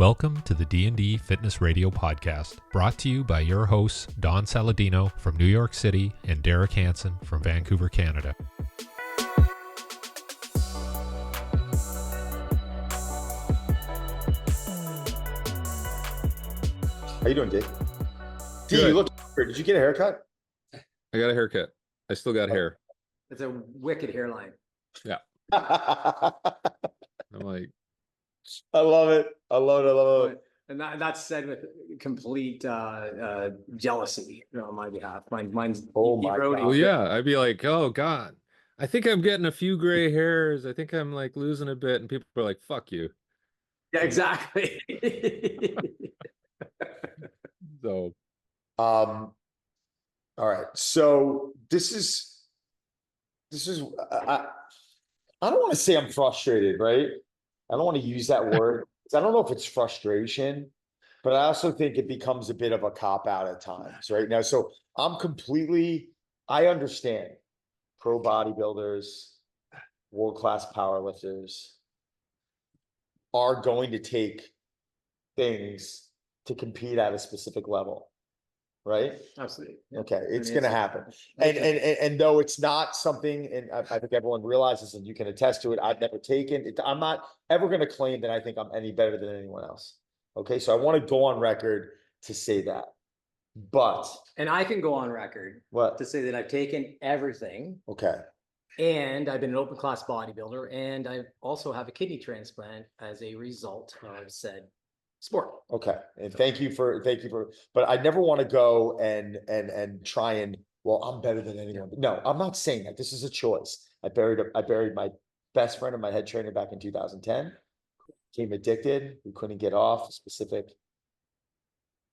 Welcome to the D&D Fitness Radio podcast, brought to you by your hosts Don Saladino from New York City and Derek Hansen from Vancouver, Canada. How you doing, Dave? D, you look weird. Did you get a haircut? I got a haircut. I still got hair. It's a wicked hairline. Yeah. I I'm like, love it. I love it. And that's said with complete jealousy on my behalf. Mine's Oh my eroding. God. well, yeah. I'd be like, oh God, I think I'm getting a few gray hairs. I think I'm like losing a bit. And people are like, fuck you. Yeah, exactly. So, All right. So this is I don't want to say I'm frustrated, right? I don't want to use that word. I don't know if it's frustration, but I also think it becomes a bit of a cop out at times, right? Now, so I understand pro bodybuilders, world-class powerlifters are going to take things to compete at a specific level, right? Absolutely. Yeah. Okay, it's going to happen. And though it's not something, and I think everyone realizes, and you can attest to it, I've never taken it. I'm not ever going to claim that I think I'm any better than anyone else. Okay, so I want to go on record to say that. But And I can go on record what? to say that I've taken everything, Okay. and I've been an open class bodybuilder, and I also have a kidney transplant as a result of said sport. Okay, and thank you for, but I never want to go and try and, well, I'm better than anyone. No, I'm not saying that. This is a choice. I buried my best friend and my head trainer back in 2010. Became addicted. We couldn't get off specific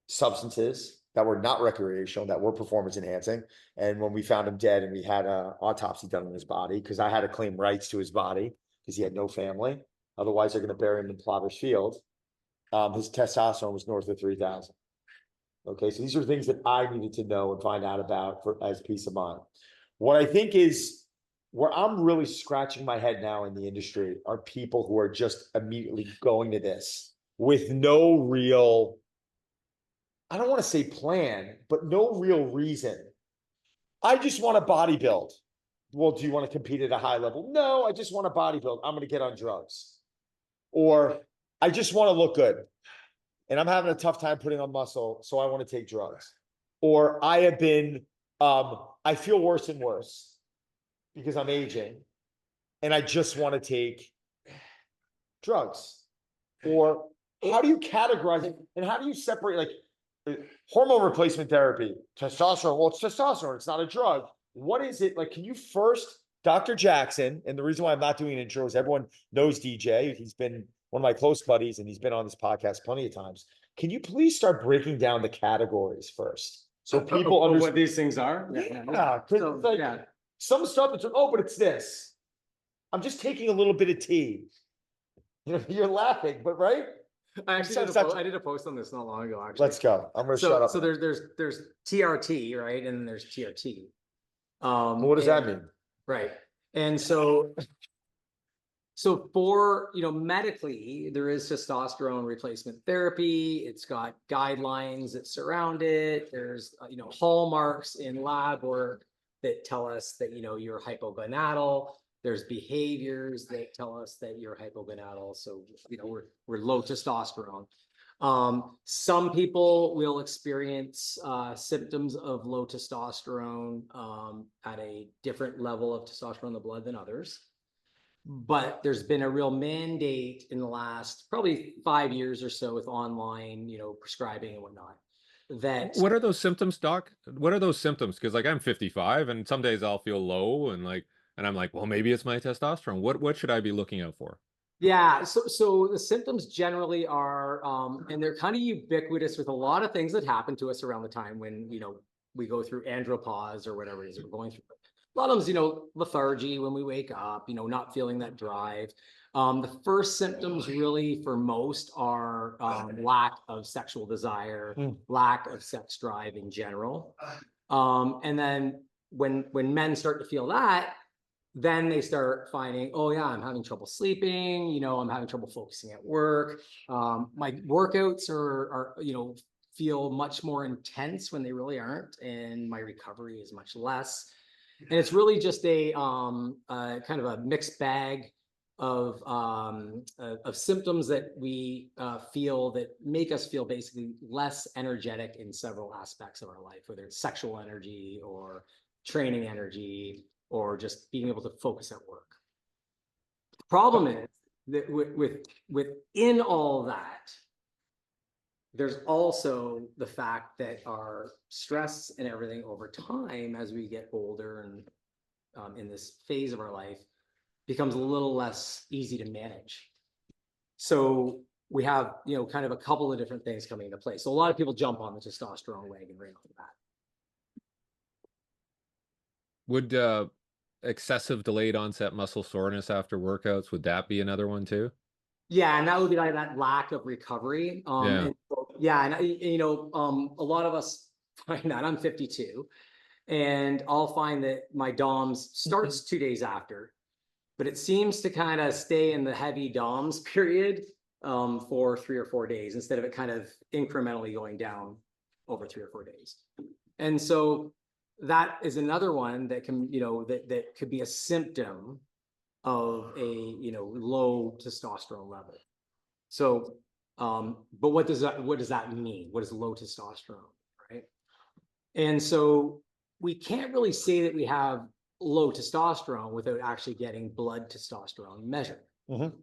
substances that were not recreational, that were performance enhancing. And when we found him dead and we had an autopsy done on his body, because I had to claim rights to his body because he had no family. Otherwise, they're going to bury him in Plover's Field. His testosterone was north of 3,000. Okay, so these are things that I needed to know and find out about as peace of mind. What I think is where I'm really scratching my head now in the industry are people who are just immediately going to this with no real, I don't want to say plan, but no real reason. I just want to bodybuild. Well, do you want to compete at a high level? No, I just want to bodybuild. I'm going to get on drugs. Or I just want to look good and I'm having a tough time putting on muscle, so I want to take drugs. Or I have been, I feel worse and worse because I'm aging and I just want to take drugs. Or how do you categorize it? And how do you separate, like, hormone replacement therapy, testosterone? Well, it's testosterone, it's not a drug. What is it? Like, can you first, Dr. Jackson, and the reason why I'm not doing an intro is everyone knows DJ. He's been one of my close buddies, and he's been on this podcast plenty of times. Can you please start breaking down the categories first? So people understand what these things are. Some stuff, it's like, oh, but it's this. I'm just taking a little bit of tea. You're laughing, but right? I actually did a post on this not long ago, actually. Let's go. I'm going to shut up. So there's TRT, right? And then there's TRT. What does that mean? Right. And so for, medically, there is testosterone replacement therapy. It's got guidelines that surround it. There's, hallmarks in lab work that tell us that, you're hypogonadal. There's behaviors that tell us that you're hypogonadal. So, we're low testosterone. Some people will experience symptoms of low testosterone at a different level of testosterone in the blood than others. But there's been a real mandate in the last probably 5 years or so with online, prescribing and whatnot. What are those symptoms, Doc? What are those symptoms? Because like I'm 55 and some days I'll feel low and I'm like, well, maybe it's my testosterone. What should I be looking out for? Yeah, so the symptoms generally are, and they're kind of ubiquitous with a lot of things that happen to us around the time when, we go through andropause or whatever it is we're going through. A lot of them, lethargy when we wake up, not feeling that drive. The first symptoms really for most are lack of sexual desire, lack of sex drive in general. And then when men start to feel that, then they start finding, oh yeah, I'm having trouble sleeping, you know, I'm having trouble focusing at work. My workouts are, you know, feel much more intense when they really aren't, and my recovery is much less. And it's really just a kind of a mixed bag of symptoms that we feel that make us feel basically less energetic in several aspects of our life, whether it's sexual energy or training energy, or just being able to focus at work. The problem is that within all that, there's also the fact that our stress and everything over time, as we get older and in this phase of our life, becomes a little less easy to manage. So we have, you know, kind of a couple of different things coming into play. So a lot of people jump on the testosterone wagon right off the bat. Would excessive delayed onset muscle soreness after workouts, would that be another one too? Yeah, and that would be like that lack of recovery. Yeah. And you know, a lot of us find that. I'm 52, and I'll find that my DOMS starts 2 days after, but it seems to kind of stay in the heavy DOMS period for 3 or 4 days, instead of it kind of incrementally going down over 3 or 4 days. And so that is another one that can, you know, that could be a symptom of a, you know, low testosterone level. So, but what does that mean? What is low testosterone, right? And so we can't really say that we have low testosterone without actually getting blood testosterone measured. Mhm.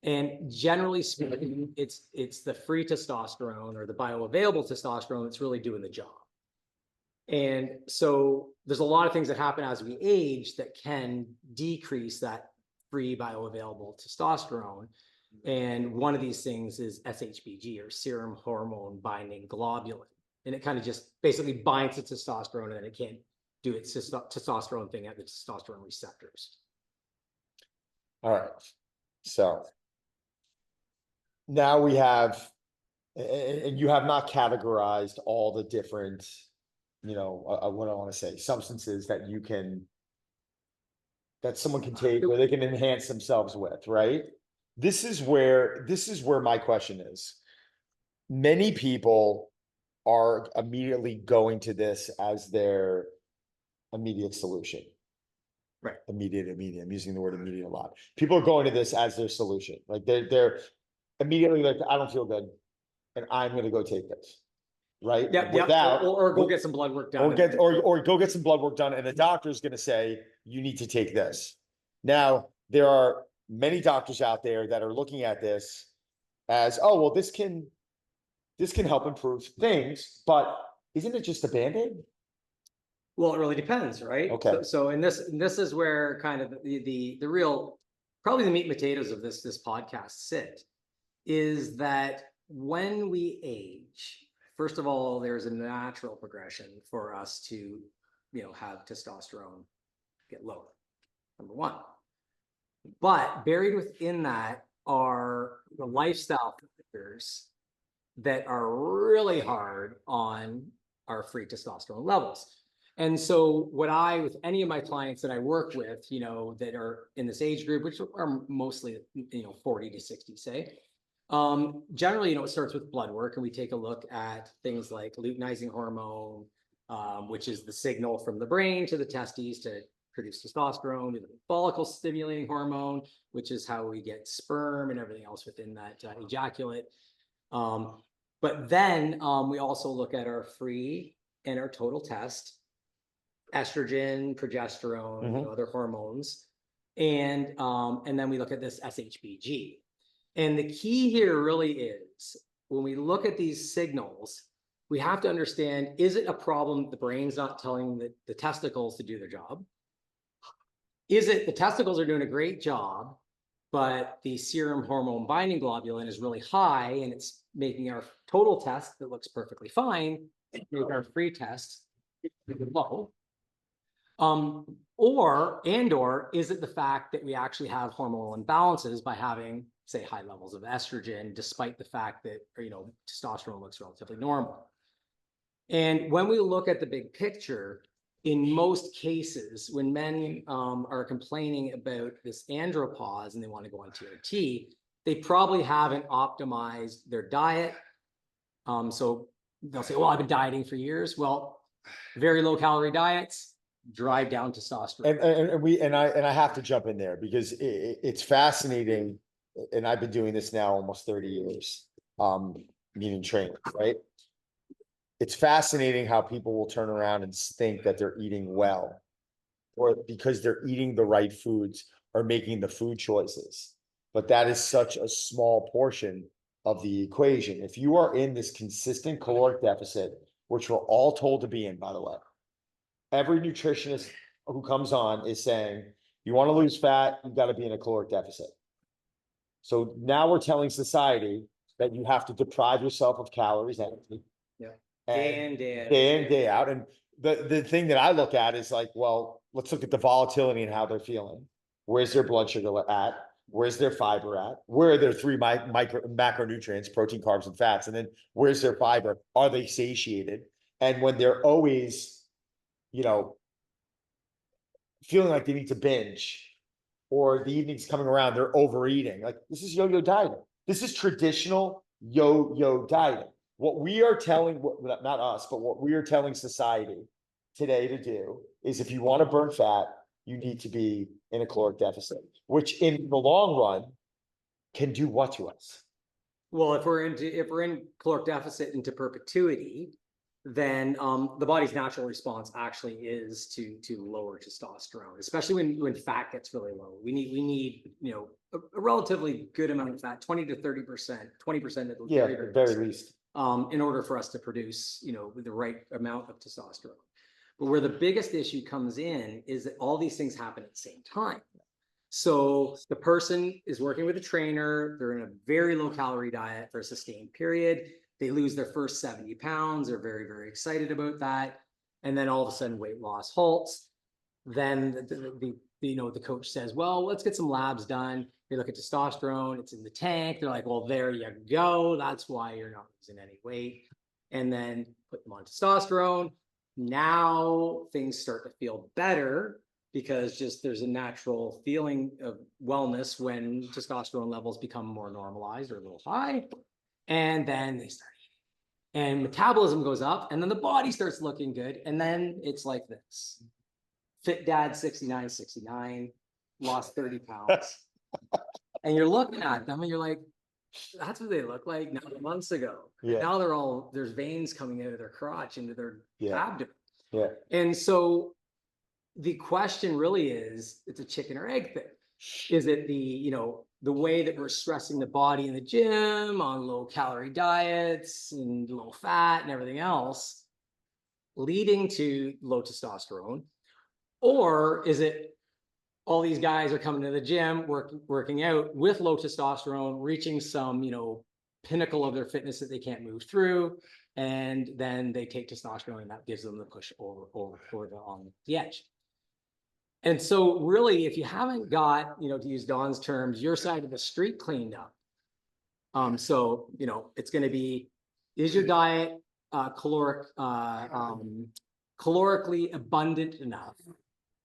And generally speaking, it's the free testosterone or the bioavailable testosterone that's really doing the job. And so there's a lot of things that happen as we age that can decrease that free bioavailable testosterone. And one of these things is SHBG, or serum hormone binding globulin. And it kind of just basically binds to testosterone, and then it can't do its testosterone thing at the testosterone receptors. All right. So now we have, and you have not categorized all the different, you know, what I want to say, substances that you can, that someone can take, where they can enhance themselves with, right? This is where my question is. Many people are immediately going to this as their immediate solution. Right. Immediate. I'm using the word immediate a lot. People are going to this as their solution. Like they're immediately like, I don't feel good, and I'm going to go take this. Right. Yep. Without, or go get some blood work done. Or go get some blood work done, and the doctor's going to say, you need to take this. Now, there are many doctors out there that are looking at this as, oh, well, this can help improve things, but isn't it just a Band-Aid? Well, it really depends, right? Okay. So and this is where kind of the real, probably the meat and potatoes of this podcast sit, is that when we age, first of all, there's a natural progression for us to, you know, have testosterone get lower, number one. But buried within that are the lifestyle factors that are really hard on our free testosterone levels. And so what with any of my clients that I work with, you know, that are in this age group, which are mostly, you know, 40 to 60, say, generally, you know, it starts with blood work, and we take a look at things like luteinizing hormone, which is the signal from the brain to the testes to produce testosterone, to the follicle stimulating hormone, which is how we get sperm and everything else within that ejaculate. But then we also look at our free and our total test, estrogen, progesterone, you know, other hormones, and then we look at this SHBG. And the key here really is, when we look at these signals, we have to understand, is it a problem the brain's not telling the testicles to do their job? Is it the testicles are doing a great job, but the serum hormone binding globulin is really high, and it's making our total test that looks perfectly fine, make our free test low? Or is it the fact that we actually have hormonal imbalances by having, say, high levels of estrogen, despite the fact that, you know, testosterone looks relatively normal? And when we look at the big picture, in most cases, when men are complaining about this andropause and they want to go on TRT, they probably haven't optimized their diet. So they'll say, well, I've been dieting for years. Well, very low calorie diets drive down testosterone. And I have to jump in there because it's fascinating. And I've been doing this now almost 30 years, meaning training, right? It's fascinating how people will turn around and think that they're eating well, or because they're eating the right foods or making the food choices. But that is such a small portion of the equation. If you are in this consistent caloric deficit, which we're all told to be in, by the way, every nutritionist who comes on is saying, you want to lose fat, you've got to be in a caloric deficit. So now we're telling society that you have to deprive yourself of calories, energy. Yeah. Day in, Day day out. And the thing that I look at is like, well, let's look at the volatility and how they're feeling. Where's their blood sugar at? Where's their fiber at? Where are their three macronutrients, protein, carbs, and fats? And then where's their fiber? Are they satiated? And when they're always, feeling like they need to binge, or the evening's coming around, they're overeating. Like, this is yo-yo dieting. This is traditional yo-yo dieting. What we are telling, not us, but what we are telling society today to do is, if you want to burn fat, you need to be in a caloric deficit, which in the long run can do what to us? Well, if we're in caloric deficit into perpetuity, then the body's natural response actually is to lower testosterone, especially when fat gets really low. We need a relatively good amount of fat, 20 to 30%, 20% at the very least, in order for us to produce the right amount of testosterone. But where the biggest issue comes in is that all these things happen at the same time. So the person is working with a trainer, they're in a very low calorie diet for a sustained period. They lose their first 70 pounds. They're very, very excited about that. And then all of a sudden weight loss halts. Then the coach says, well, let's get some labs done. They look at testosterone, it's in the tank. They're like, well, there you go. That's why you're not losing any weight. And then put them on testosterone. Now things start to feel better, because just there's a natural feeling of wellness when testosterone levels become more normalized or a little high. And then they start eating, and metabolism goes up, and then the body starts looking good. And then it's like this: fit dad 69, lost 30 pounds. And you're looking at them and you're like, that's what they look like 9 months ago. Yeah. Now there's veins coming out of their crotch into their abdomen. Yeah. And so the question really is, it's a chicken or egg thing. Is it the way that we're stressing the body in the gym on low calorie diets and low fat and everything else leading to low testosterone? Or is it all these guys are coming to the gym, working out with low testosterone, reaching some, pinnacle of their fitness that they can't move through, and then they take testosterone and that gives them the push over on the edge. And so really, if you haven't got, to use Don's terms, your side of the street cleaned up. So, it's going to be, is your diet calorically abundant enough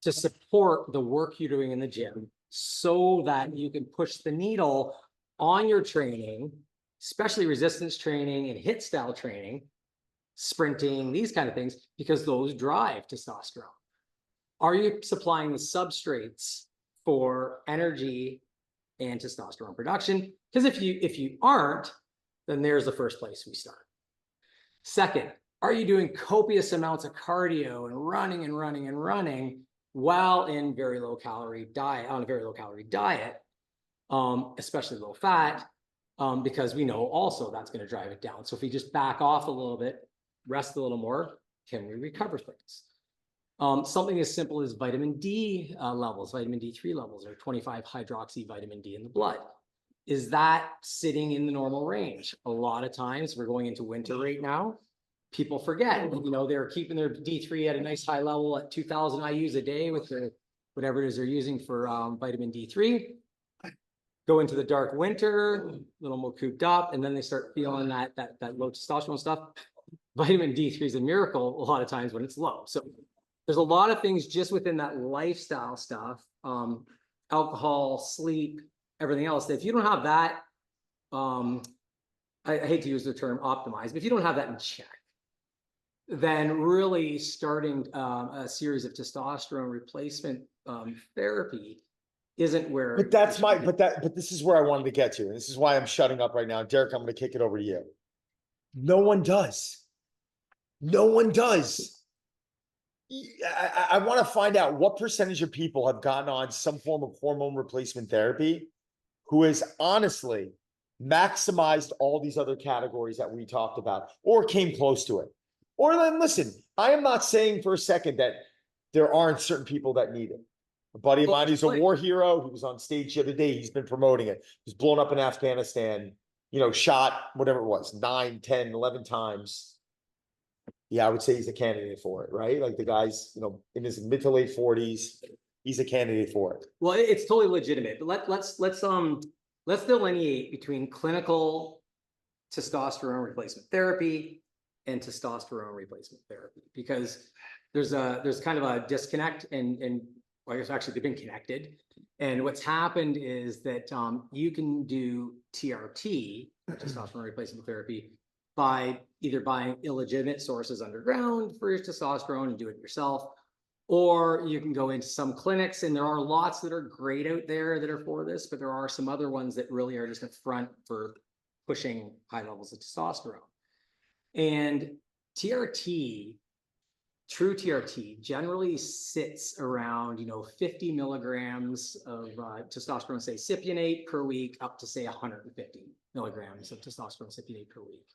to support the work you're doing in the gym, so that you can push the needle on your training, especially resistance training and HIIT style training, sprinting, these kind of things, because those drive testosterone. Are you supplying the substrates for energy and testosterone production? Because if you aren't, then there's the first place we start. Second, are you doing copious amounts of cardio and running while in very low calorie diet, on a very low calorie diet, especially low fat, because we know also that's going to drive it down. So if we just back off a little bit, rest a little more, can we recover things? Something as simple as vitamin D levels, vitamin D3 levels, or 25 hydroxy vitamin D in the blood. Is that sitting in the normal range? A lot of times, we're going into winter right now, people forget, they're keeping their D3 at a nice high level at 2000 IUs a day with their, whatever it is they're using for vitamin D3. Go into the dark winter, a little more cooped up, and then they start feeling that low testosterone stuff. Vitamin D3 is a miracle a lot of times when it's low. So there's a lot of things just within that lifestyle stuff, alcohol, sleep, everything else, that if you don't have that, I hate to use the term optimized, but if you don't have that in check, then really starting a series of testosterone replacement therapy isn't where. But that's but this is where I wanted to get to. And this is why I'm shutting up right now. Derek, I'm going to kick it over to you. No one does. No one does. I want to find out what percentage of people have gotten on some form of hormone replacement therapy who has honestly maximized all these other categories that we talked about or came close to it. Or then listen, I am not saying for a second that there aren't certain people that need it. A buddy of mine who's a war hero, he was on stage the other day, he's been promoting it. He was blown up in Afghanistan, shot, whatever it was, 9, 10, 11 times. Yeah, I would say he's a candidate for it, right? Like the guy's, in his mid to late 40s, he's a candidate for it. Well, it's totally legitimate, but let's delineate between clinical testosterone replacement therapy and testosterone replacement therapy, because there's kind of a disconnect, and I guess actually they've been connected. And what's happened is that you can do TRT, testosterone replacement therapy, by either buying illegitimate sources underground for your testosterone and do it yourself, or you can go into some clinics, and there are lots that are great out there that are for this, but there are some other ones that really are just a front for pushing high levels of testosterone. And TRT, true TRT, generally sits around 50 milligrams of testosterone, say cypionate per week, up to say 150 milligrams of testosterone cypionate per week.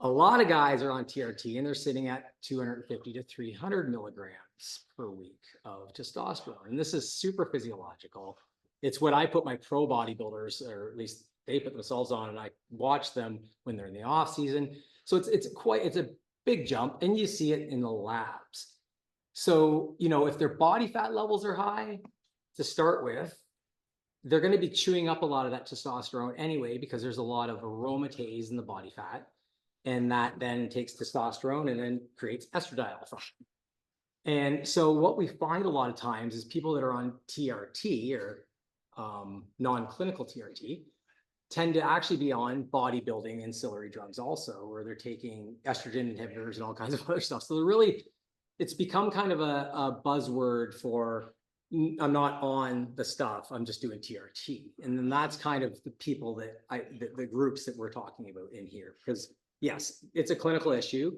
A lot of guys are on TRT and they're sitting at 250 to 300 milligrams per week of testosterone. And this is super physiological. It's what I put my pro bodybuilders, or at least they put themselves on, and I watch them when they're in the off season. So it's a big jump, and you see it in the labs. So, if their body fat levels are high to start with, they're going to be chewing up a lot of that testosterone anyway, because there's a lot of aromatase in the body fat. And that then takes testosterone and then creates estradiol from it. And so what we find a lot of times is people that are on TRT or non-clinical TRT tend to actually be on bodybuilding ancillary drugs also, where they're taking estrogen inhibitors and all kinds of other stuff. So it's become kind of a buzzword for, I'm not on the stuff, I'm just doing TRT. And then that's kind of the people the groups that we're talking about in here, because yes, it's a clinical issue.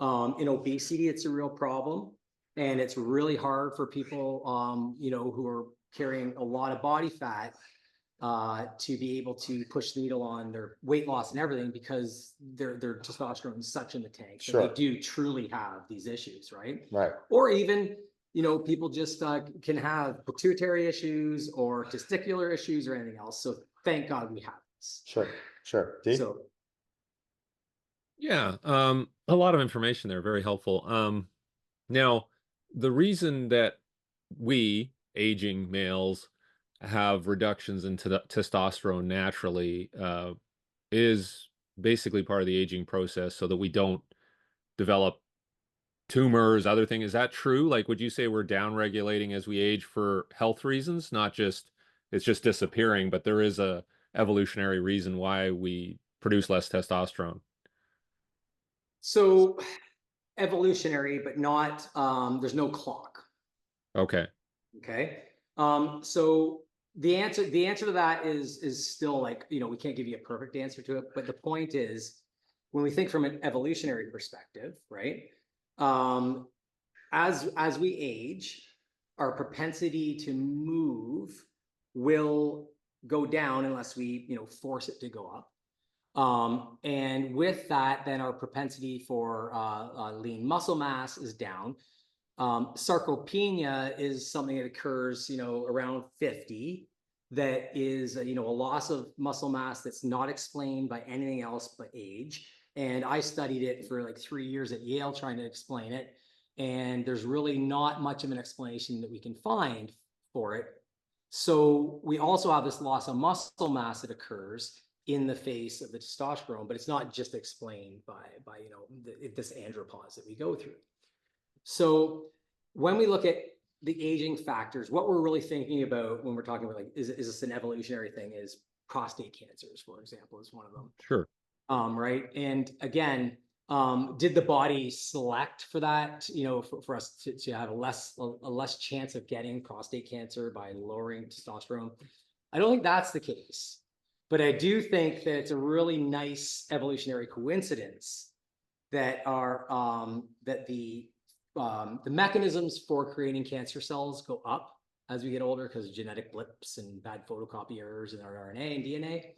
In obesity, it's a real problem. And it's really hard for people, who are carrying a lot of body fat to be able to push the needle on their weight loss and everything, because their testosterone is such in the tank. Sure. That they do truly have these issues, right? Right. Or even, people just can have pituitary issues or testicular issues or anything else. So thank God we have this. Sure. D? So, yeah, a lot of information there, very helpful. Now, the reason that we, aging males, have reductions in testosterone naturally is basically part of the aging process, so that we don't develop tumors, other things. Is that true? Like, would you say we're down-regulating as we age for health reasons, not just it's just disappearing, but there is a evolutionary reason why we produce less testosterone? So evolutionary, but not, there's no clock. Okay. So the answer to that is still like, we can't give you a perfect answer to it, but the point is, when we think from an evolutionary perspective, right? As we age, our propensity to move will go down unless we, force it to go up. And with that, then our propensity for lean muscle mass is down. Sarcopenia is something that occurs, around 50. That is, a loss of muscle mass that's not explained by anything else but age. And I studied it for like 3 years at Yale trying to explain it. And there's really not much of an explanation that we can find for it. So we also have this loss of muscle mass that occurs in the face of the testosterone, but it's not just explained by this andropause that we go through. So when we look at the aging factors, what we're really thinking about when we're talking about like, is this an evolutionary thing? Is prostate cancers, for example, is one of them. Sure. Right. And again, did the body select for that, for us to have a less chance of getting prostate cancer by lowering testosterone? I don't think that's the case, but I do think that it's a really nice evolutionary coincidence that the mechanisms for creating cancer cells go up as we get older because of genetic blips and bad photocopy errors in our RNA and DNA.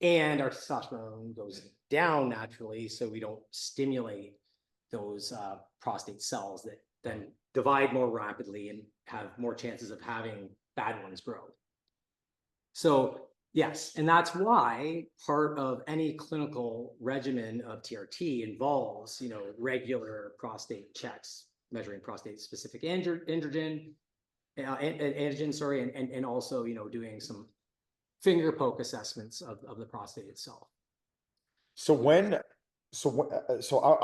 And our testosterone goes down naturally, so we don't stimulate those prostate cells that then divide more rapidly and have more chances of having bad ones grow. So yes, and that's why part of any clinical regimen of TRT involves, regular prostate checks, measuring prostate-specific antigen, and also, doing some finger poke assessments of the prostate itself. So I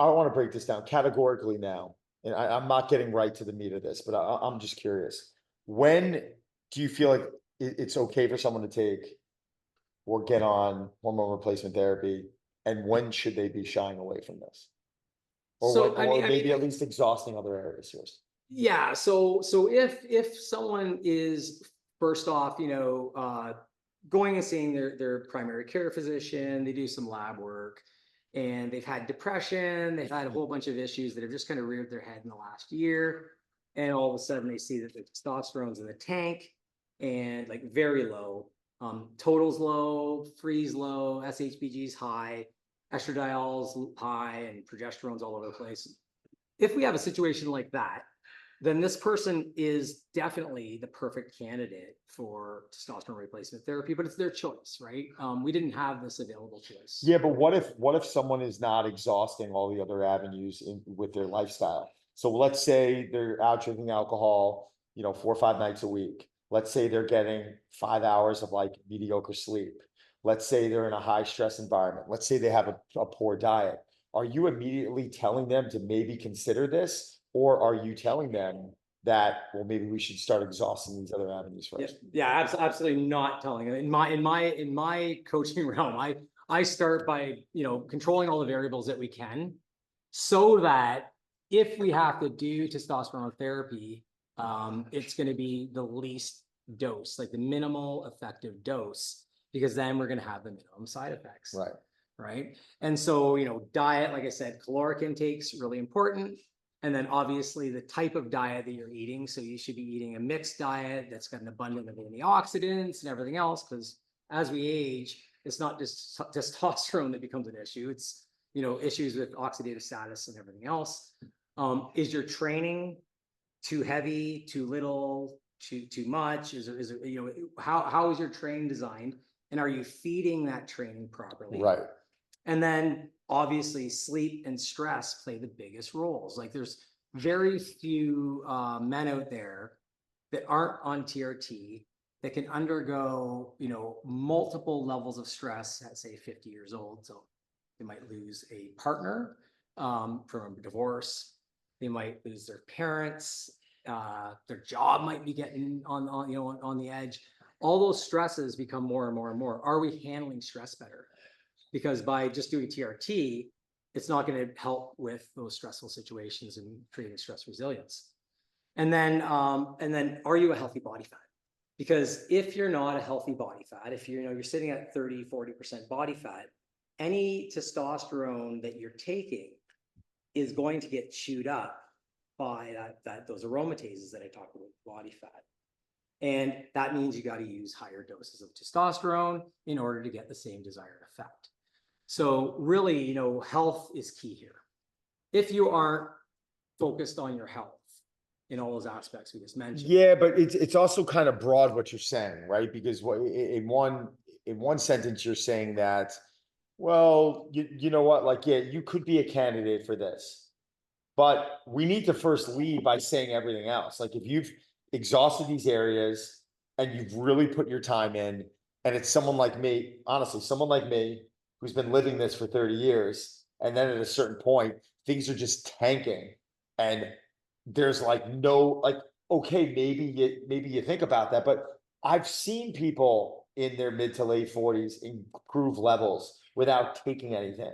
want to break this down categorically now, and I'm not getting right to the meat of this, but I'm just curious. When do you feel like it's okay for someone to take or get on hormone replacement therapy, and when should they be shying away from this? Or maybe at least exhausting other areas first. Yeah. So if someone is first off, going and seeing their primary care physician, they do some lab work, and they've had depression, they've had a whole bunch of issues that have just kind of reared their head in the last year, and all of a sudden they see that the testosterone's in the tank and like very low, totals low, free's low, SHBG's high, estradiol's high, and progesterone's all over the place. If we have a situation like that, then this person is definitely the perfect candidate for testosterone replacement therapy, but it's their choice, right? We didn't have this available to us. Yeah, but what if someone is not exhausting all the other avenues with their lifestyle? So let's say they're out drinking alcohol, 4 or 5 nights a week. Let's say they're getting 5 hours of like mediocre sleep. Let's say they're in a high stress environment. Let's say they have a poor diet. Are you immediately telling them to maybe consider this? Or are you telling them that, well, maybe we should start exhausting these other avenues first? Yeah, absolutely not telling them. In my coaching realm, I start by, controlling all the variables that we can, so that if we have to do testosterone therapy, it's going to be the least dose, like the minimal effective dose, because then we're going to have the minimum side effects. Right. And so, diet, like I said, caloric intake's really important. And then obviously the type of diet that you're eating. So you should be eating a mixed diet that's got an abundance of antioxidants and everything else, because as we age, it's not just testosterone that becomes an issue. It's, issues with oxidative status and everything else. Is your training too heavy, too little, too much? Is it, how is your training designed? And are you feeding that training properly? Right. And then obviously sleep and stress play the biggest roles. Like there's very few men out there that aren't on TRT that can undergo, multiple levels of stress at say 50 years old. So they might lose a partner from a divorce. They might lose their parents. Their job might be getting on the edge. All those stresses become more and more and more. Are we handling stress better? Because by just doing TRT, it's not going to help with those stressful situations and creating stress resilience. And then are you a healthy body fat? Because if you're not a healthy body fat, if you're sitting at 30, 40% body fat, any testosterone that you're taking is going to get chewed up by those aromatases that I talked about, body fat. And that means you got to use higher doses of testosterone in order to get the same desired effect. So really, health is key here. If you aren't focused on your health in all those aspects we just mentioned. Yeah, but it's also kind of broad what you're saying, right? Because in one sentence you're saying that, well, you know what, like, yeah, you could be a candidate for this, but we need to first lead by saying everything else. Like if you've exhausted these areas and you've really put your time in, and it's someone like me, honestly, someone like me who's been living this for 30 years, and then at a certain point, things are just tanking, and there's like no, like, okay, maybe you think about that, but I've seen people in their mid to late 40s improve levels without taking anything.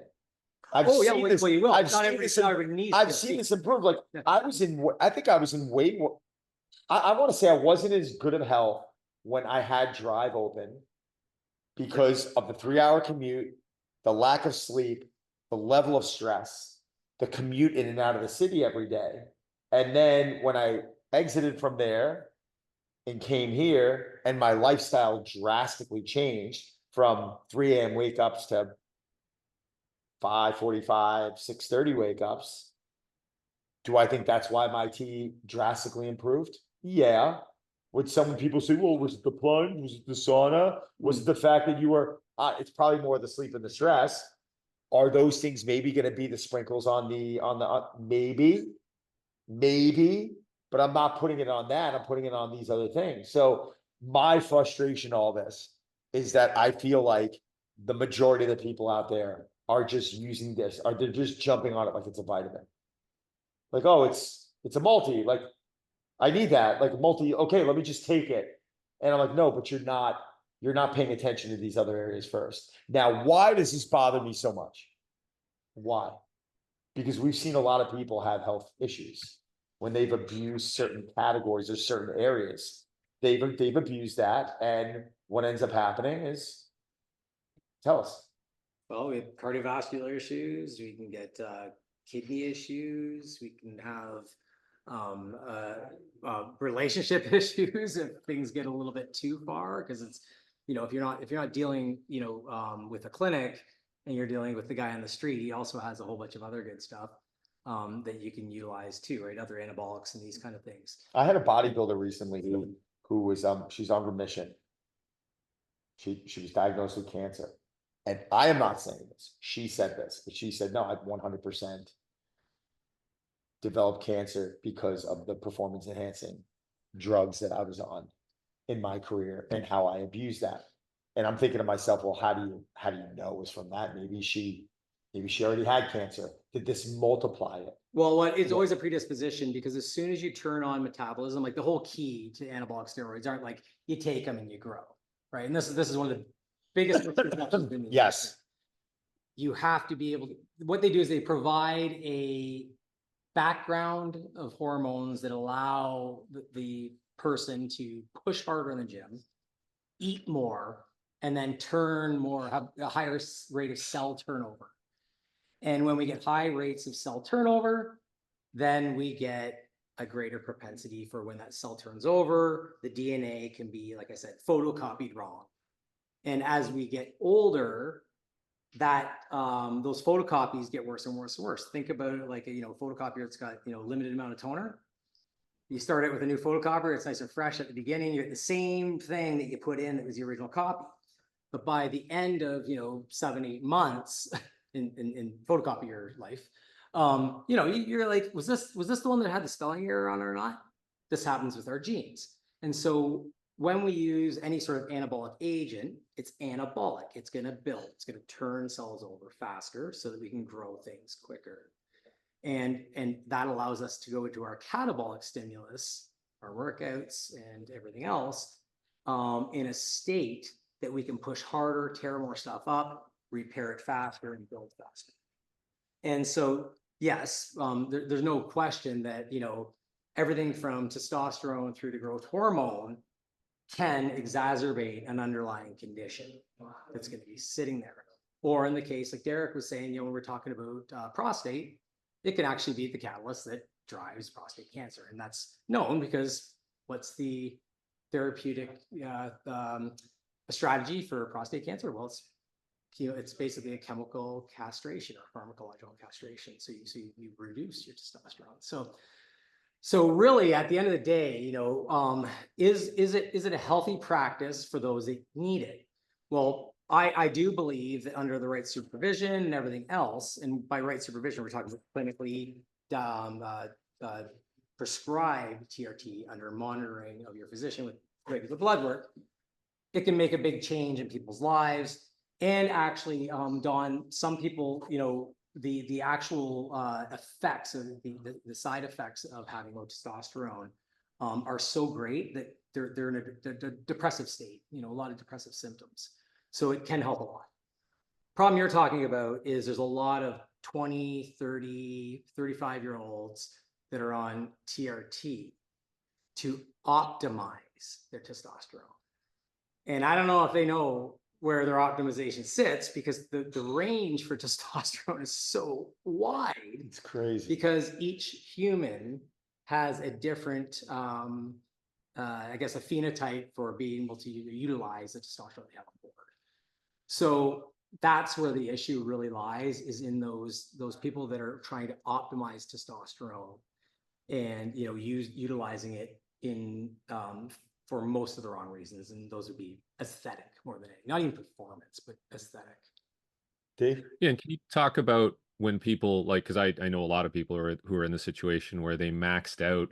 I've Oh, yeah, seen well, this. well, you will. I've Not seen everybody, this. not everybody needs I've to. seen this improve. Like Yeah. I think I was in way more. I want to say I wasn't as good of health when I had Drive open because of the 3 hour commute, the lack of sleep, the level of stress, the commute in and out of the city every day. And then when I exited from there and came here, and my lifestyle drastically changed from 3 a.m. wake ups to 5:45, 6:30 wake ups. Do I think that's why my T drastically improved? Yeah. Would some people say, well, was it the plunge? Was it the sauna? Was it the fact that you were, it's probably more the sleep and the stress. Are those things maybe going to be the sprinkles on the, maybe, but I'm not putting it on that. I'm putting it on these other things. So my frustration, all this is that I feel like the majority of the people out there are just using this, or they're just jumping on it like it's a vitamin. Like, oh, it's a multi, like I need that, like multi, okay, let me just take it. And I'm like, no, but you're not paying attention to these other areas first. Now, why does this bother me so much? Why? Because we've seen a lot of people have health issues when they've abused certain categories or certain areas. They've abused that, and what ends up happening is, tell us. Well, we have cardiovascular issues, we can get kidney issues, we can have relationship issues if things get a little bit too far, because it's, if you're not dealing, with a clinic and you're dealing with the guy on the street, he also has a whole bunch of other good stuff that you can utilize too, right? Other anabolics and these kind of things. I had a bodybuilder recently who was she's on remission. She was diagnosed with cancer. And I am not saying this. She said this, but she said, no, I've 100% developed cancer because of the performance enhancing drugs that I was on in my career and how I abused that. And I'm thinking to myself, well, how do you know it was from that? Maybe she already had cancer. Did this multiply it? Well, it's always a predisposition, because as soon as you turn on metabolism, like the whole key to anabolic steroids aren't like you take them and you grow, right? And this is one of the biggest misconceptions. Yes. You have to be able to, what they do is they provide a background of hormones that allow the person to push harder in the gym, eat more, and then turn more, have a higher rate of cell turnover. And when we get high rates of cell turnover, then we get a greater propensity for when that cell turns over, the DNA can be, like I said, photocopied wrong. And as we get older, that those photocopies get worse and worse and worse. Think about it like a photocopier that's got limited amount of toner. You start it with a new photocopier, it's nice and fresh at the beginning, you get the same thing that you put in that was the original copy. But by the end of 7-8 months in photocopier life, you're like, was this the one that had the spelling error on it or not? This happens with our genes. And so when we use any sort of anabolic agent, it's anabolic. It's going to build, it's going to turn cells over faster so that we can grow things quicker. And that allows us to go into our catabolic stimulus, our workouts and everything else, in a state that we can push harder, tear more stuff up, repair it faster, and build faster. And so, yes, there's no question that, everything from testosterone through the growth hormone can exacerbate an underlying condition that's going to be sitting there. Or in the case, like Derek was saying, when we're talking about prostate, it can actually be the catalyst that drives prostate cancer. And that's known because what's the therapeutic strategy for prostate cancer? Well, it's basically a chemical castration or pharmacological castration. So you reduce your testosterone. So really, at the end of the day, is it a healthy practice for those that need it? Well, I do believe that under the right supervision and everything else, and by right supervision, we're talking about clinically prescribed TRT under monitoring of your physician with regular blood work, it can make a big change in people's lives. And actually, Dawn, some people, the actual effects of the side effects of having low testosterone are so great that they're in a depressive state, a lot of depressive symptoms. So it can help a lot. Problem you're talking about is there's a lot of 20, 30, 35-year-olds that are on TRT to optimize their testosterone. And I don't know if they know where their optimization sits, because the range for testosterone is so wide. It's crazy. Because each human has a different, I guess, a phenotype for being able to utilize the testosterone they have on board. So that's where the issue really lies, is in those people that are trying to optimize testosterone and utilizing it in for most of the wrong reasons, and those would be aesthetic more than anything, not even performance, but aesthetic. Dave? Yeah, and can you talk about when people, like, because I know a lot of people who are in the situation where they maxed out,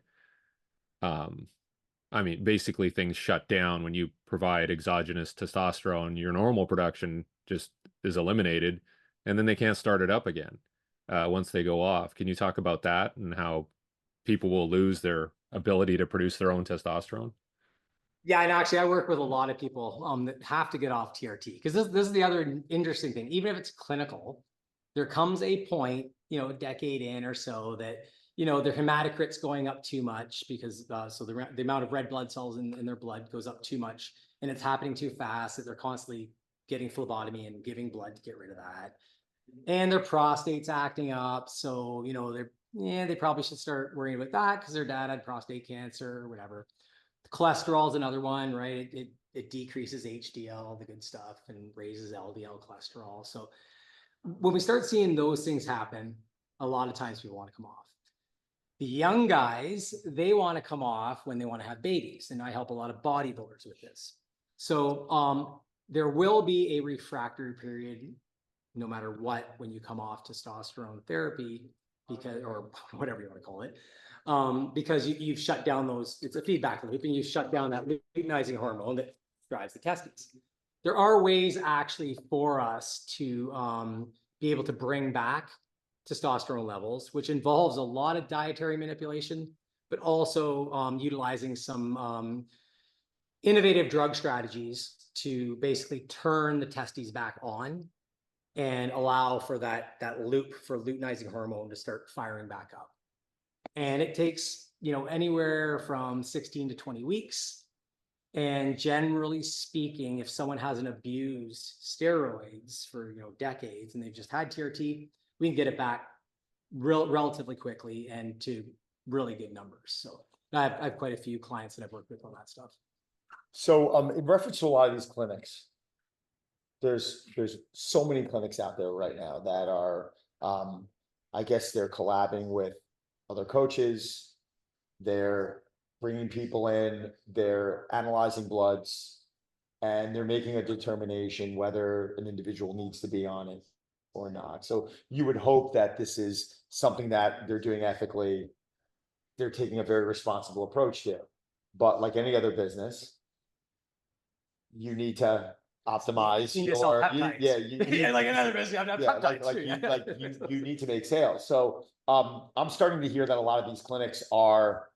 I mean, basically things shut down when you provide exogenous testosterone, your normal production just is eliminated, and then they can't start it up again once they go off. Can you talk about that and how people will lose their ability to produce their own testosterone? Yeah, and actually I work with a lot of people that have to get off TRT, because this is the other interesting thing. Even if it's clinical, there comes a point, a decade in or so, that their hematocrit's going up too much, because so the amount of red blood cells in their blood goes up too much, and it's happening too fast, that they're constantly getting phlebotomy and giving blood to get rid of that. And their prostate's acting up, so they probably should start worrying about that, because their dad had prostate cancer or whatever. Cholesterol is another one, right? It decreases HDL, the good stuff, and raises LDL cholesterol. So when we start seeing those things happen, a lot of times people want to come off. The young guys, they want to come off when they want to have babies, and I help a lot of bodybuilders with this. So there will be a refractory period, no matter what, when you come off testosterone therapy, because, or whatever you want to call it. Because you've shut down it's a feedback loop, and you've shut down that luteinizing hormone that drives the testes. There are ways actually for us to be able to bring back testosterone levels, which involves a lot of dietary manipulation, but also utilizing some innovative drug strategies to basically turn the testes back on and allow for that loop for luteinizing hormone to start firing back up. And it takes, anywhere from 16 to 20 weeks. And generally speaking, if someone hasn't abused steroids for, decades, and they've just had TRT, we can get it back relatively quickly and to really good numbers. So I have quite a few clients that I've worked with on that stuff. So in reference to a lot of these clinics, there's so many clinics out there right now that are, I guess they're collabing with other coaches, they're bringing people in, they're analyzing bloods, and they're making a determination whether an individual needs to be on it or not. So you would hope that this is something that they're doing ethically, they're taking a very responsible approach to. But like any other business, you need to optimize You need to sell your, peptides. Yeah, like another business, you have to have peptides. you need to make sales. So I'm starting to hear that a lot of these clinics are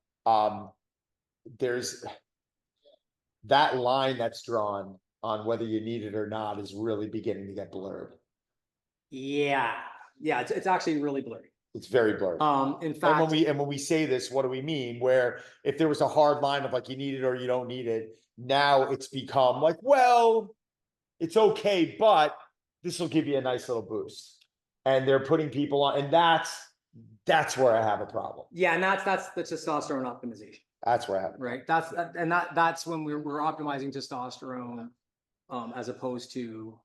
there's that line that's drawn on whether you need it or not is really beginning to get blurred. Yeah, it's actually really blurry. It's very blurry. In fact, and when we say this, what do we mean? Where if there was a hard line of like you need it or you don't need it, now it's become like, well, it's okay, but this will give you a nice little boost. And they're putting people on, and that's where I have a problem. Yeah, and that's the testosterone optimization. That's where I have it. Right. That's when we're optimizing testosterone as opposed to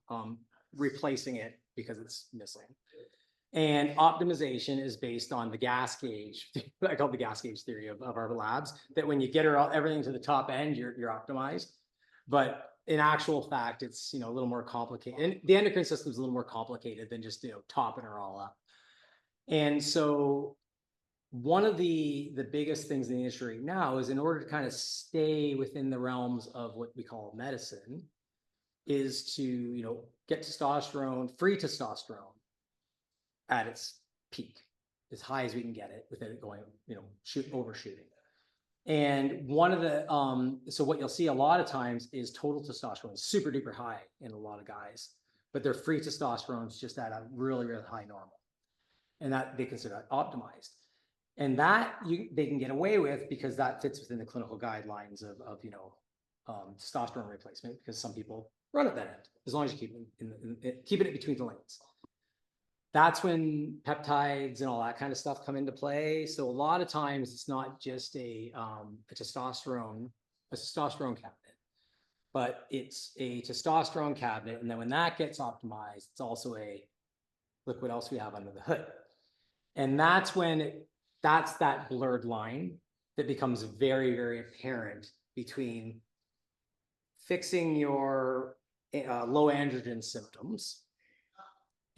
replacing it because it's missing. And optimization is based on the gas gauge. I call it the gas gauge theory of our labs, that when you get everything to the top end, you're optimized. But in actual fact, it's a little more complicated. And the endocrine system is a little more complicated than just topping her all up. And so one of the biggest things in the industry right now is, in order to kind of stay within the realms of what we call medicine, is to get testosterone, free testosterone, at its peak, as high as we can get it without it going, overshooting. And one of the, so what you'll see a lot of times is total testosterone is super duper high in a lot of guys, but their free testosterone is just at a really, really high normal. And that they consider that optimized. And that they can get away with because that fits within the clinical guidelines of testosterone replacement, because some people run at that end, as long as you keeping it between the lanes. That's when peptides and all that kind of stuff come into play. So a lot of times it's not just a testosterone cabinet, but it's a testosterone cabinet. And then when that gets optimized, it's also a look what else we have under the hood. And that's when that's that blurred line that becomes very, very apparent between fixing your low androgen symptoms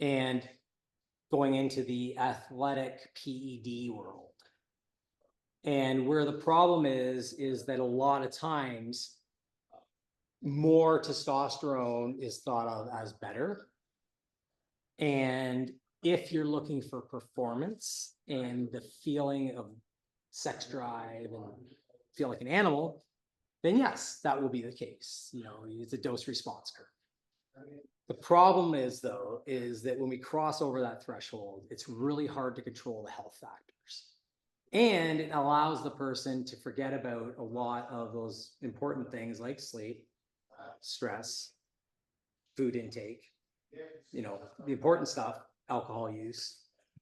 and going into the athletic PED world. And where the problem is that a lot of times more testosterone is thought of as better. And if you're looking for performance and the feeling of sex drive and feel like an animal, then yes, that will be the case. It's a dose response curve. The problem is that when we cross over that threshold, it's really hard to control the health factors. And it allows the person to forget about a lot of those important things like sleep, stress, food intake, the important stuff, alcohol use,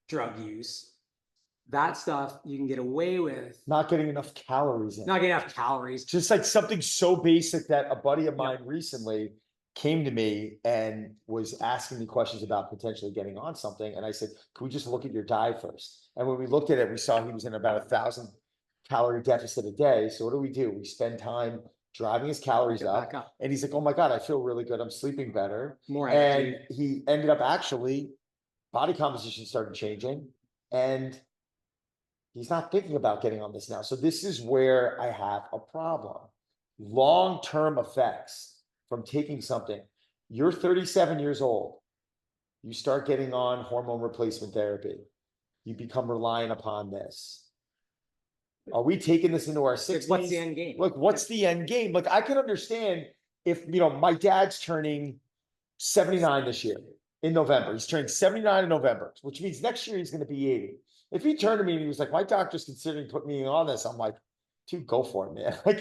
drug use, that stuff you can get away with. Not getting enough calories in. Not getting enough calories. Just like something so basic that a buddy of mine recently came to me and was asking me questions about potentially getting on something. And I said, can we just look at your diet first? And when we looked at it, we saw he was in about 1,000 calorie deficit a day. So what do? We spend time driving his calories up. And he's like, oh my God, I feel really good. I'm sleeping better. More energy. And he ended up actually, body composition started changing. And he's not thinking about getting on this now. So this is where I have a problem. Long-term effects from taking something. You're 37 years old. You start getting on hormone replacement therapy. You become reliant upon this. Are we taking this into our 60s? What's the end game? Look, what's the end game? Like, I can understand if, my dad's turning 79 this year in November. He's turning 79 in November, which means next year he's going to be 80. If he turned to me and he was like, my doctor's considering putting me on this, I'm like, dude, go for it, man. Like,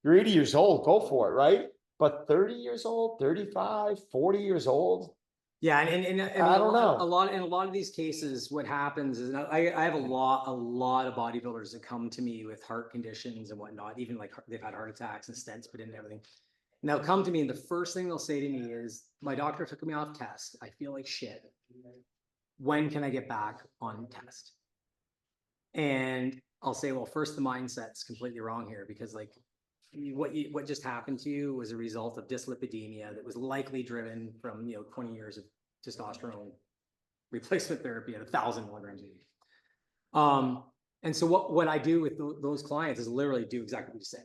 you're 80 years old, go for it, right? But 30 years old, 35, 40 years old. Yeah, and I don't know. In a lot of these cases, what happens is, I have a lot of bodybuilders that come to me with heart conditions and whatnot, even like they've had heart attacks and stents put in and everything. And they'll come to me and the first thing they'll say to me is, my doctor took me off test. I feel like shit. When can I get back on test? And I'll say, well, first, the mindset's completely wrong here, because like what just happened to you was a result of dyslipidemia that was likely driven from 20 years of testosterone replacement therapy at 1,000 milligrams a week. And so what I do with those clients is literally do exactly what you said.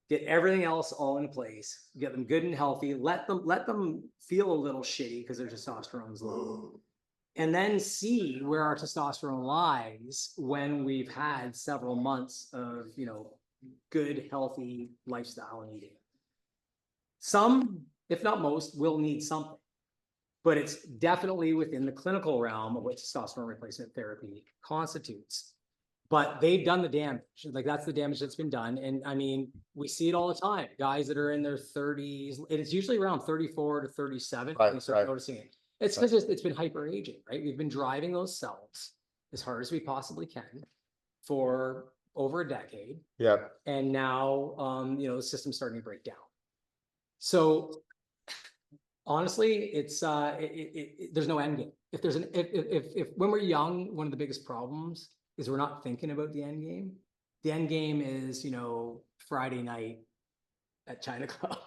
Get everything else all in place, get them good and healthy, let them feel a little shitty because their testosterone's low. And then see where our testosterone lies when we've had several months of, good, healthy lifestyle and eating. Some, if not most, will need something, but it's definitely within the clinical realm of what testosterone replacement therapy constitutes. But they've done the damage. Like, that's the damage that's been done. And I mean, we see it all the time. Guys that are in their 30s, and it's usually around 34 to 37 when you start noticing it. It's because it's been hyper aging, right? We've been driving those cells as hard as we possibly can for over a decade. Yeah. And now, the system's starting to break down. So honestly, it's there's no end game. If when we're young, one of the biggest problems is we're not thinking about the end game. The end game is, Friday night at China Club.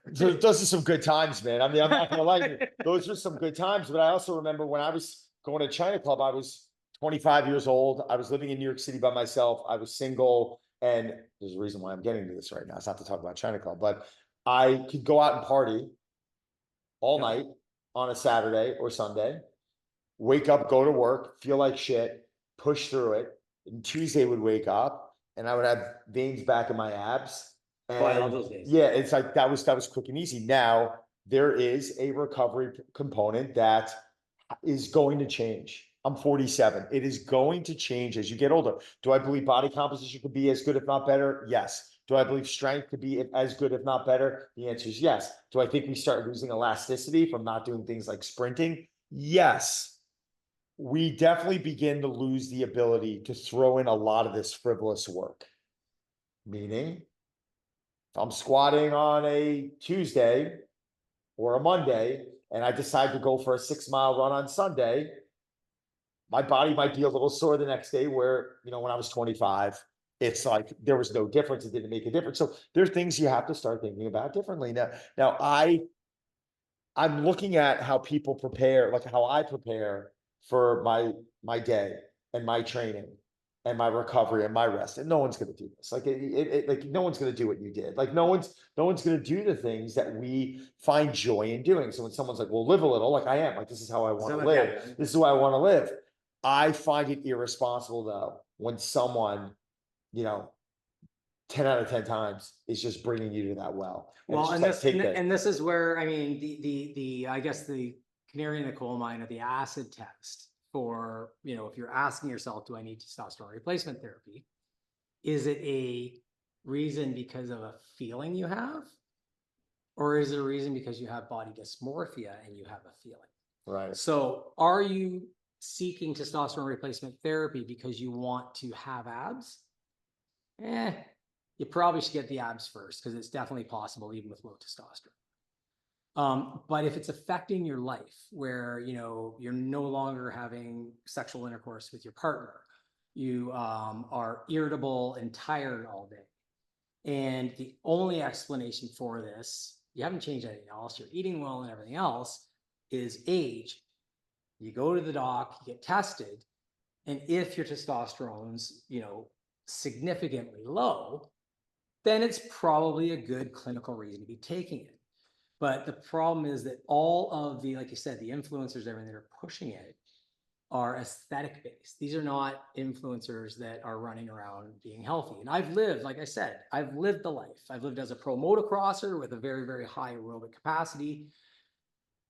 Those are some good times, man. I mean, I'm not gonna lie to you. Those were some good times. But I also remember when I was going to China Club, I was 25 years old. I was living in New York City by myself. I was single. And there's a reason why I'm getting to this right now. It's not to talk about China Club, but I could go out and party all night on a Saturday or Sunday. wake up, go to work, feel like shit, push through it. And Tuesday would wake up and I would have veins back in my abs. Oh, I love And those days. yeah, it's like that was quick and easy. Now there is a recovery component that is going to change. I'm 47. It is going to change as you get older. Do I believe body composition could be as good, if not better? Yes. Do I believe strength could be as good, if not better? The answer is yes. Do I think we start losing elasticity from not doing things like sprinting? Yes. We definitely begin to lose the ability to throw in a lot of this frivolous work. Meaning, if I'm squatting on a Tuesday or a Monday, and I decide to go for a 6-mile run on Sunday, my body might be a little sore the next day where, when I was 25, it's like there was no difference. It didn't make a difference. So there's things you have to start thinking about differently. Now I'm looking at how people prepare, like how I prepare for my day and my training and my recovery and my rest. And no one's going to do this. Like like no one's going to do what you did. Like no one's going to do the things that we find joy in doing. So when someone's like, well, live a little, like I am, like, this is how I want to live. This is who I want to live. I find it irresponsible though, when someone, 10 out of 10 times is just bringing you to that well. Well, and this is where, I mean, I guess the canary in the coal mine of the acid test for, if you're asking yourself, do I need testosterone replacement therapy? Is it a reason because of a feeling you have? Or is it a reason because you have body dysmorphia and you have a feeling? Right. So are you seeking testosterone replacement therapy because you want to have abs? You probably should get the abs first, because it's definitely possible even with low testosterone. But if it's affecting your life where, you're no longer having sexual intercourse with your partner, you are irritable and tired all day, and the only explanation for this, you haven't changed anything else, you're eating well and everything else, is age. You go to the doc, you get tested, and if your testosterone's, significantly low, then it's probably a good clinical reason to be taking it. But the problem is that all of the, like you said, the influencers, everything that are pushing it are aesthetic based. These are not influencers that are running around being healthy. And I've lived, like I said, I've lived the life. I've lived as a pro motocrosser with a very, very high aerobic capacity,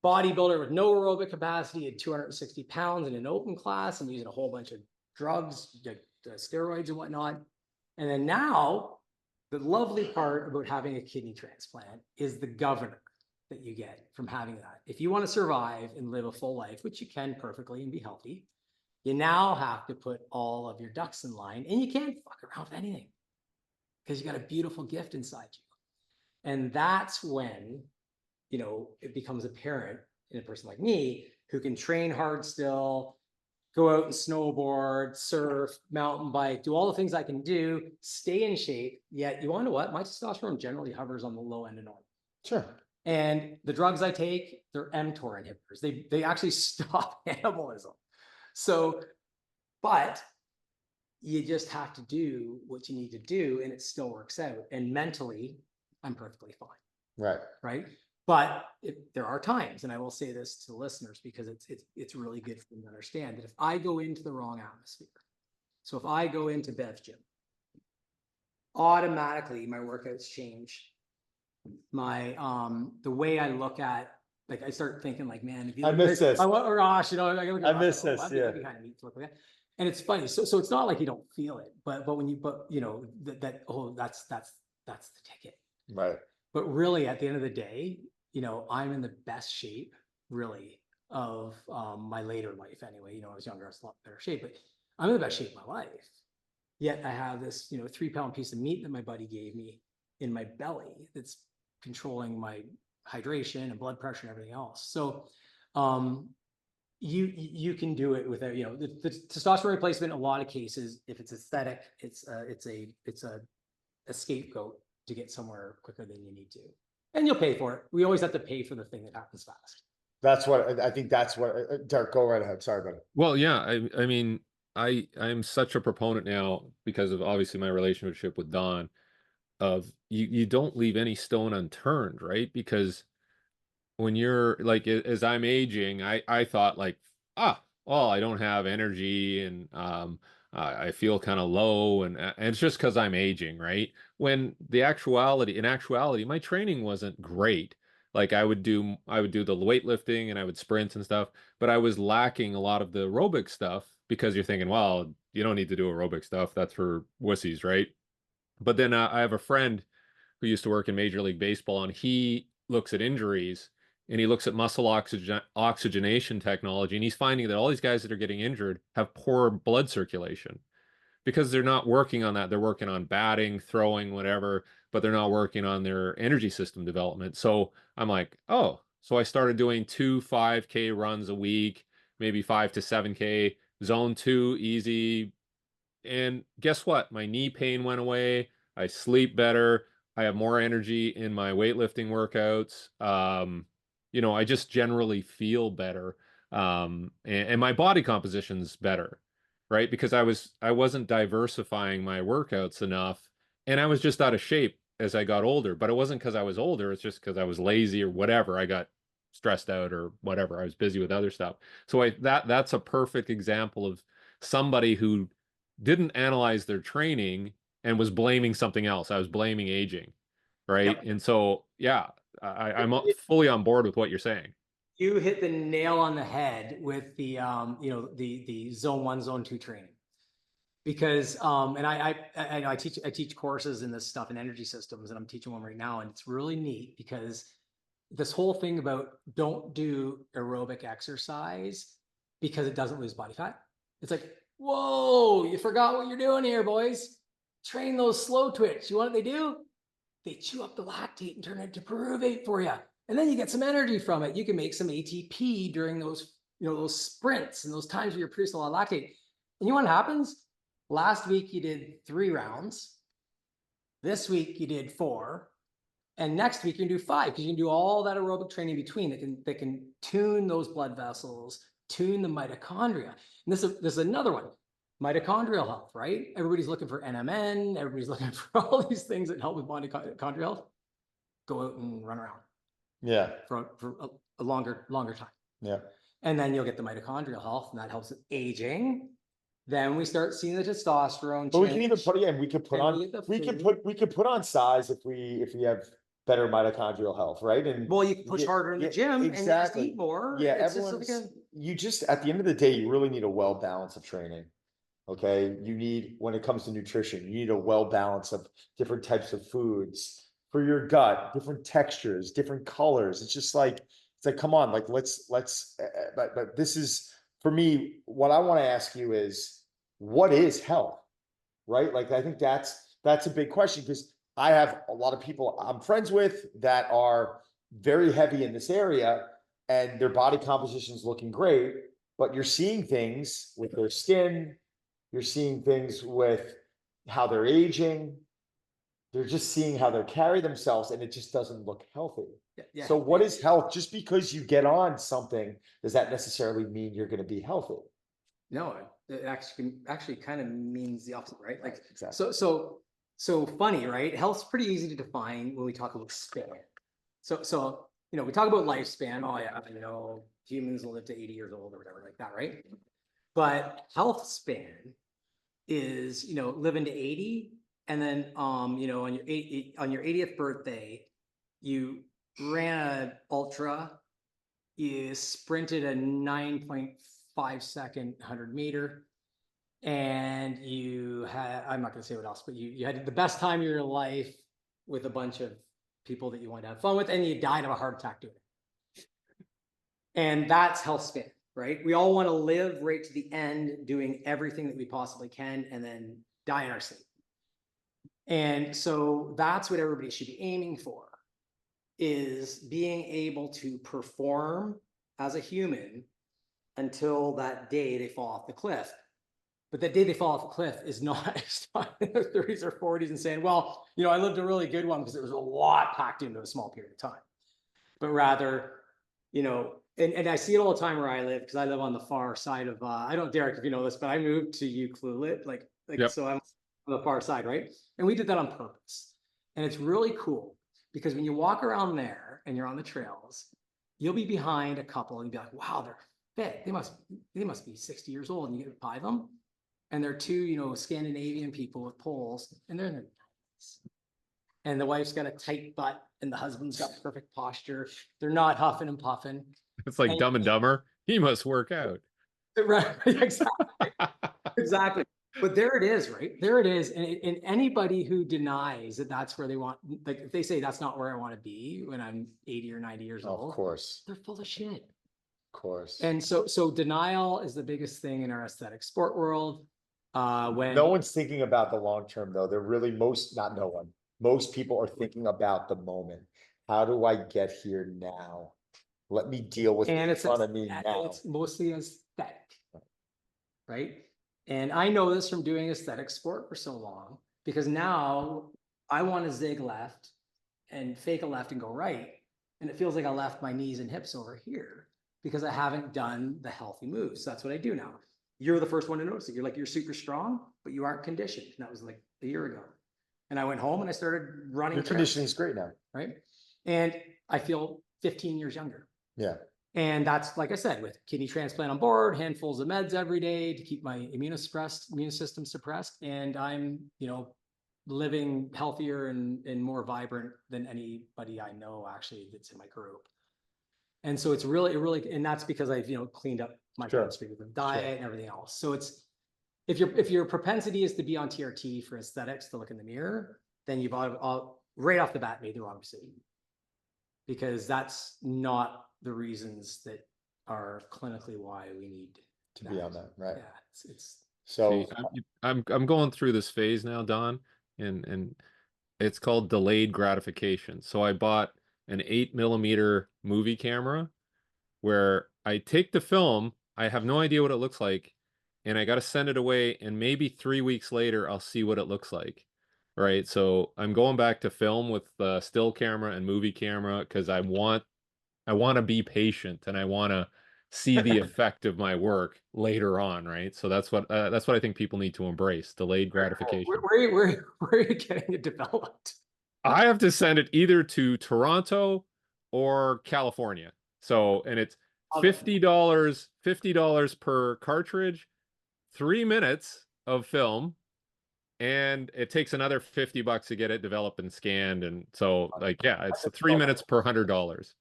bodybuilder with no aerobic capacity at 260 pounds in an open class and using a whole bunch of drugs, steroids and whatnot. And then now, the lovely part about having a kidney transplant is the governor that you get from having that. If you want to survive and live a full life, which you can perfectly and be healthy, you now have to put all of your ducks in line, and you can't fuck around with anything because you got a beautiful gift inside you. And that's when, it becomes apparent in a person like me who can train hard still, go out and snowboard, surf, mountain bike, do all the things I can do, stay in shape. Yet, you want to know what? My testosterone generally hovers on the low end of normal. Sure. And the drugs I take, they're mTOR inhibitors. They actually stop anabolism. So, but you just have to do what you need to do, and it still works out. And mentally, I'm perfectly fine. Right. Right. But there are times, and I will say this to the listeners because it's really good for them to understand, that if I go into the wrong atmosphere, so if I go into Bev's gym, automatically my workouts change. My the way I look at, like, I start thinking like, man, if you I miss this. Oh gosh, I miss this. Yeah. That'd be kind of neat to look like that. And it's funny. So it's not like you don't feel it, but when you that's the ticket. Right. But really, at the end of the day, I'm in the best shape, really, of my later life anyway. I was younger, I was a lot better shape, but I'm in the best shape of my life. Yet I have this, 3-pound piece of meat that my buddy gave me in my belly that's controlling my hydration and blood pressure and everything else. So you can do it without, the testosterone replacement, in a lot of cases, if it's aesthetic, it's a scapegoat to get somewhere quicker than you need to. And you'll pay for it. We always have to pay for the thing that happens fast. That's what I think. That's what. Derek, go right ahead. Sorry, buddy. Well, yeah, I mean, I'm such a proponent now because of obviously my relationship with Don of you don't leave any stone unturned, right? Because when you're like, as I'm aging, I thought like, oh, I don't have energy and I feel kind of low and it's just because I'm aging, right? When in actuality, my training wasn't great. Like I would do the weightlifting and I would sprint and stuff, but I was lacking a lot of the aerobic stuff because you're thinking, well, you don't need to do aerobic stuff. That's for wussies, right? But then I have a friend who used to work in Major League Baseball, and he looks at injuries and he looks at muscle oxygenation technology, and he's finding that all these guys that are getting injured have poor blood circulation because they're not working on that. They're working on batting, throwing, whatever, but they're not working on their energy system development. So I'm like, oh, so I started doing 2 5K runs a week, maybe 5 to 7K, zone 2, easy, and guess what? My knee pain went away. I sleep better. I have more energy in my weightlifting workouts. I just generally feel better. And my body composition's better, right? Because I wasn't diversifying my workouts enough, and I was just out of shape as I got older. But it wasn't because I was older, it's just because I was lazy or whatever. I got stressed out or whatever. I was busy with other stuff. So that's a perfect example of somebody who didn't analyze their training and was blaming something else. I was blaming aging, right? Yep. And so, yeah, I'm fully on board with what you're saying. You hit the nail on the head with the the zone 1, zone 2 training. Because and I teach courses in this stuff in energy systems, and I'm teaching one right now, and it's really neat because this whole thing about don't do aerobic exercise because it doesn't lose body fat. It's like, whoa, you forgot what you're doing here, boys. Train those slow twitch. You know what they do? They chew up the lactate and turn it into pyruvate for you. And then you get some energy from it. You can make some ATP during those, those sprints and those times where you're producing a lot of lactate. And you know what happens? Last week you did 3 rounds. This week you did 4. And next week you can do 5 because you can do all that aerobic training between that can tune those blood vessels, tune the mitochondria. And this is another one. Mitochondrial health, right? Everybody's looking for NMN. Everybody's looking for all these things that help with mitochondrial health. Go out and run around. Yeah. For a longer time. Yeah. And then you'll get the mitochondrial health, and that helps with aging. Then we start seeing the testosterone. But we can even put we could put on size if we have better mitochondrial health, right? And well, you can push harder in the gym and just eat more. Yeah, it's you just at the end of the day, you really need a well balance of training. Okay, you need, when it comes to nutrition, you need a well balance of different types of foods for your gut, different textures, different colors. It's like come on, like let's but this is, for me, what I want to ask you is, what is health, right? Like, I think that's a big question, because I have a lot of people I'm friends with that are very heavy in this area and their body composition is looking great, but you're seeing things with their skin, you're seeing things with how they're aging, they're just seeing how they carry themselves, and it just doesn't look healthy. Yeah. So what is health? Just because you get on something, does that necessarily mean you're going to be healthy? No, it actually kind of means the opposite, right? Like, exactly. So funny, right? Health's pretty easy to define when we talk about span. So we talk about lifespan. Oh yeah, humans will live to 80 years old or whatever like that, right? But health span is living to 80, and then on your 80th birthday, you ran an ultra, you sprinted a 9.5 second 100 meter, and you had, I'm not going to say what else, but you had the best time of your life with a bunch of people that you wanted to have fun with, and you died of a heart attack doing it. And that's health span, right? We all want to live right to the end, doing everything that we possibly can, and then die in our sleep. And so that's what everybody should be aiming for, is being able to perform as a human until that day they fall off the cliff. But that day they fall off the cliff is not in their 30s or 40s and saying, well, I lived a really good one because there was a lot packed into a small period of time. But rather, and I see it all the time where I live, because I live on the far side of, I don't, Derek, if you know this, but I moved to Ucluelet, Yep. So I'm on the far side, right? And we did that on purpose. And it's really cool, because when you walk around there and you're on the trails, you'll be behind a couple and be like, wow, bet they must be 60 years old, and you get 5 of them, and they're 2, Scandinavian people with poles, and they're in their 90s. And the wife's got a tight butt, and the husband's got perfect posture. They're not huffing and puffing. It's like And- Dumb and Dumber. He must work out. Right, exactly. Exactly. But there it is, right? There it is. And anybody who denies that that's where they want, like if they say that's not where I want to be when I'm 80 or 90 years old, Of course, they're full of shit. of course. And so denial is the biggest thing in our aesthetic sport world. When No one's thinking about the long term though. They're really not no one. Most people are thinking about the moment. How do I get here now? Let me deal with and in front of me and now. it's mostly aesthetic, right? And I know this from doing aesthetic sport for so long, because now I want to zig left and fake a left and go right. And it feels like I left my knees and hips over here because I haven't done the healthy moves. So that's what I do now. You're the first one to notice it. You're super strong, but you aren't conditioned. And that was like a year ago. And I went home and I started running. Your conditioning is great now. Right. And I feel 15 years younger. Yeah. And that's, like I said, with kidney transplant on board, handfuls of meds every day to keep my immune system suppressed. And I'm, living healthier and more vibrant than anybody I know actually that's in my group. And so it's really, and that's because I've, cleaned up my bloodstream with diet and everything else. So it's, if your propensity is to be on TRT for aesthetics, to look in the mirror, then you've all right off the bat made the wrong decision, because that's not the reasons that are clinically why we need to be on that, right? Yeah, it's so See, I'm going through this phase now, Don, and it's called delayed gratification. So I bought an 8mm movie camera where I take the film, I have no idea what it looks like, and I got to send it away, and maybe 3 weeks later I'll see what it looks like. Right? So I'm going back to film with the still camera and movie camera because I want to be patient, and I want to see the effect of my work later on, right? So that's what I think people need to embrace: delayed gratification. Where are you getting it developed? I have to send it either to Toronto or California. So, and it's $50 per cartridge, 3 minutes of film, and it takes another $50 to get it developed and scanned. And so, like, yeah, it's 3 minutes per $100.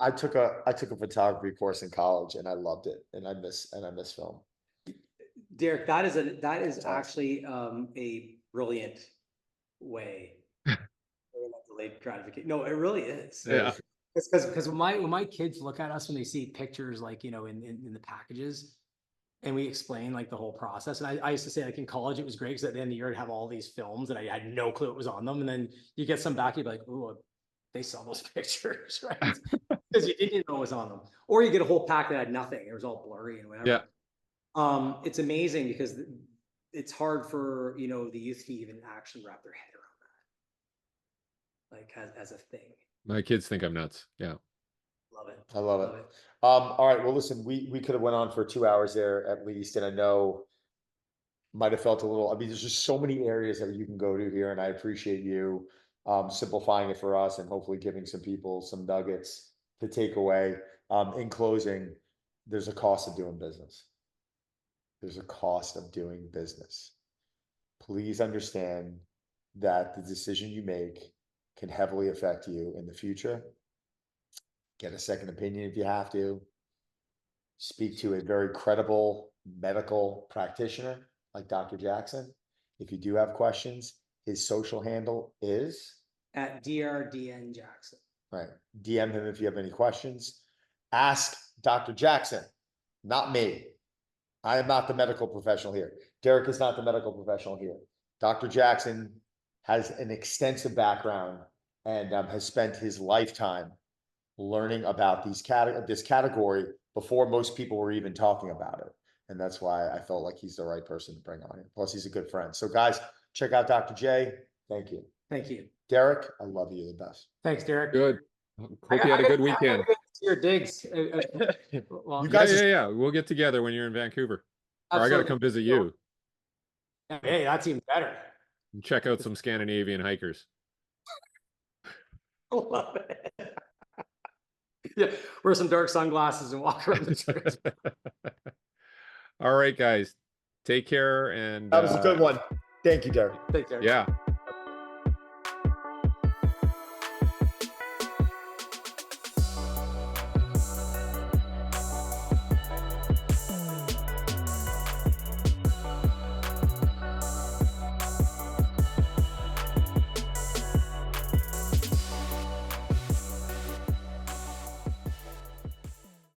I took a photography course in college and I loved it, and I miss film. Derek, that is actually a brilliant way. Delayed gratification. No, it really is. Yeah. Because when my kids look at us when they see pictures, like, in the packages, and we explain like the whole process. And I used to say, like, in college, it was great because at the end of the year, I'd have all these films and I had no clue what was on them. And then you get some back, you'd be like, ooh, they sell those pictures, right? Because you didn't know what was on them. Or you get a whole pack that had nothing. It was all blurry and whatever. Yeah. It's amazing because it's hard for, the youth to even actually wrap their head around that, like as a thing. My kids think I'm nuts. Yeah. Love it. I love it. All right. Well, listen, we could have went on for 2 hours there at least. And I know might have felt a little, there's just so many areas that you can go to here. And I appreciate you simplifying it for us and hopefully giving some people some nuggets to take away. In closing, there's a cost of doing business. There's a cost of doing business. Please understand that the decision you make can heavily affect you in the future. Get a second opinion if you have to. Speak to a very credible medical practitioner like Dr. Jackson. If you do have questions, his social handle is at DRDN Jackson. Right. DM him if you have any questions. Ask Dr. Jackson, not me. I am not the medical professional here. Derek is not the medical professional here. Dr. Jackson has an extensive background and has spent his lifetime learning about this category before most people were even talking about it. And that's why I felt like he's the right person to bring on here. Plus, he's a good friend. So guys, check out Dr. J. Thank you. Thank you. Derek, I love you the best. Thanks, Derek. Good. Hope you had a good weekend. Your digs. You guys yeah. We'll get together when you're in Vancouver. Or I got to come visit you. Hey, that seems better. And check out some Scandinavian hikers. Love it. Yeah, wear some dark sunglasses and walk around the church. All right, guys. Take care and That was a good one. Thank you, Derek. Take care. yeah.